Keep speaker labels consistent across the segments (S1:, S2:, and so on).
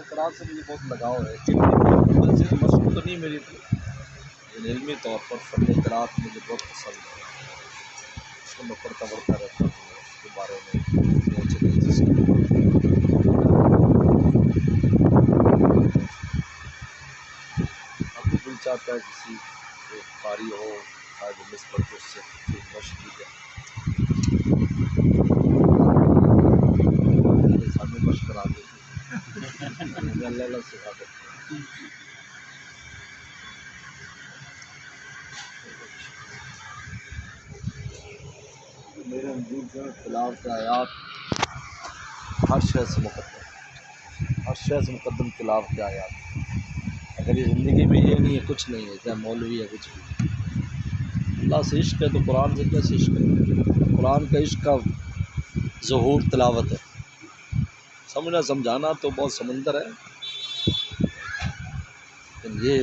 S1: قرآن سے مجھے بہت لگاؤ ہے، علمی سے مشق تو نہیں میری تھی، لیکن علمی طور پر فن قرأت مجھے بہت پسند ہے، اس کو میں پڑھتا رہتا ہوں، اس کے بارے میں بہت چیزیں سیکھتا ہوں۔ اب بھی دل چاہتا ہے کسی ایک قاری ہو آج نسبت اس سے مشق کی جائے، ہمیں مشق کرا دیتے اللہ اللہ سکھا دیتے۔ میرے وجود میں تلاوت آیات ہر شے سے مقدم، ہر شے سے مقدم تلاوت آیات۔ اگر یہ زندگی میں یہ نہیں ہے، کچھ نہیں ہے، چاہے مولوی ہے کچھ بھی، اللہ سے عشق ہے تو قرآن سے کیسے عشق ہے؟ قرآن کا عشق کا ظہور تلاوت ہے، سمجھنا سمجھانا تو بہت سمندر ہے، لیکن یہ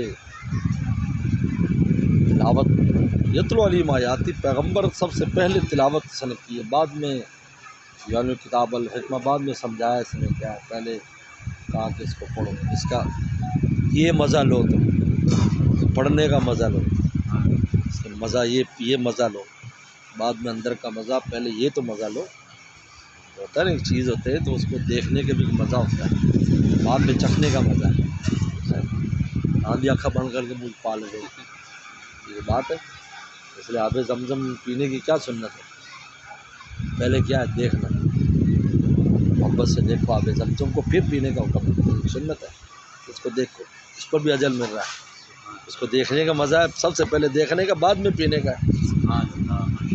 S1: تلاوت یتلو علیہم آیاتی، پیغمبر سب سے پہلے تلاوت سن کی ہے، بعد میں یعنی کتاب الحکمہ بعد میں سمجھایا اس نے کیا ہے، پہلے کہا کہ اس کو پڑھو، اس کا یہ مزہ لو، تم پڑھنے کا مزہ لو، اس کا مزہ یہ مزہ لو، بعد میں اندر کا مزہ، پہلے یہ تو مزہ لو، ہوتا ہے نا ایک چیز ہوتے ہے تو اس کو دیکھنے کا بھی مزہ ہوتا ہے، بعد میں چکھنے کا مزہ ہے، آندھی آنکھیں بند کر کے منہ پال لو، یہ بات ہے۔ اس لیے آب زمزم پینے کی کیا سنت ہے؟ پہلے کیا ہے؟ دیکھنا، محبت سے دیکھو آب زمزم کو، پھر پینے کا حکم ہے، سنت ہے، اس کو دیکھو، اس پر بھی اجر مل رہا ہے، اس کو دیکھنے کا مزہ ہے، سب سے پہلے دیکھنے کا، بعد میں پینے کا ہے۔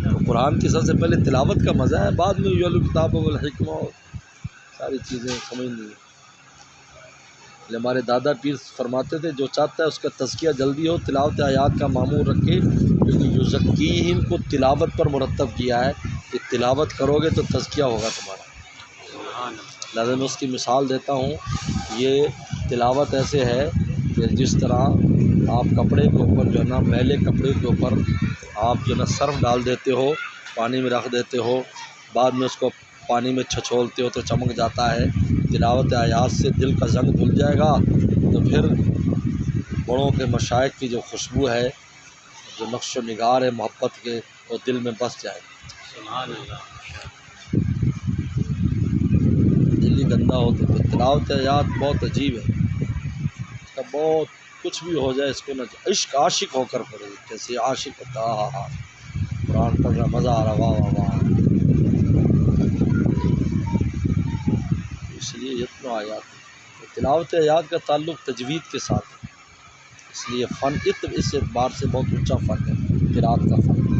S1: تو قرآن کی سب سے پہلے تلاوت کا مزہ ہے، بعد میں یعلو کتاب والحکمہ ساری چیزیں سمجھنی ہے۔ ہمارے دادا پیر فرماتے تھے جو چاہتا ہے اس کا تزکیہ جلدی ہو، تلاوت آیات کا معمول رکھے، کیونکہ یزکیہم کو تلاوت پر مرتب کیا ہے کہ تلاوت کرو گے تو تزکیہ ہوگا تمہارا۔ لہٰذا میں اس کی مثال دیتا ہوں، یہ تلاوت ایسے ہے کہ جس طرح آپ کپڑے کے اوپر جو ہے نا، میلے کپڑے کے اوپر آپ جو ہے نا سرف ڈال دیتے ہو، پانی میں رکھ دیتے ہو، بعد میں اس کو پانی میں چھچولتے ہو تو چمک جاتا ہے، تلاوت آیات سے دل کا زنگ دھل جائے گا تو پھر بڑوں کے مشائخ کی جو خوشبو ہے، جو نقش و نگار ہے محبت کے، وہ دل میں بس جائے گا۔ دل ہی گندا ہو تو تلاوت آیات بہت عجیب ہے، اس کا بہت کچھ بھی ہو جائے اس کو نہ عشق عاشق ہو کر پڑے، جیسے عاشق ہوتا ہے قرآن پڑھ رہا مزہ آ رہا، واہ واہ واہ۔ اس لیے یتلو آیات، تلاوت آیات کا تعلق تجوید کے ساتھ ہے، اس لیے فن اس اعتبار سے بہت اونچا فن ہے قرأت کا فن۔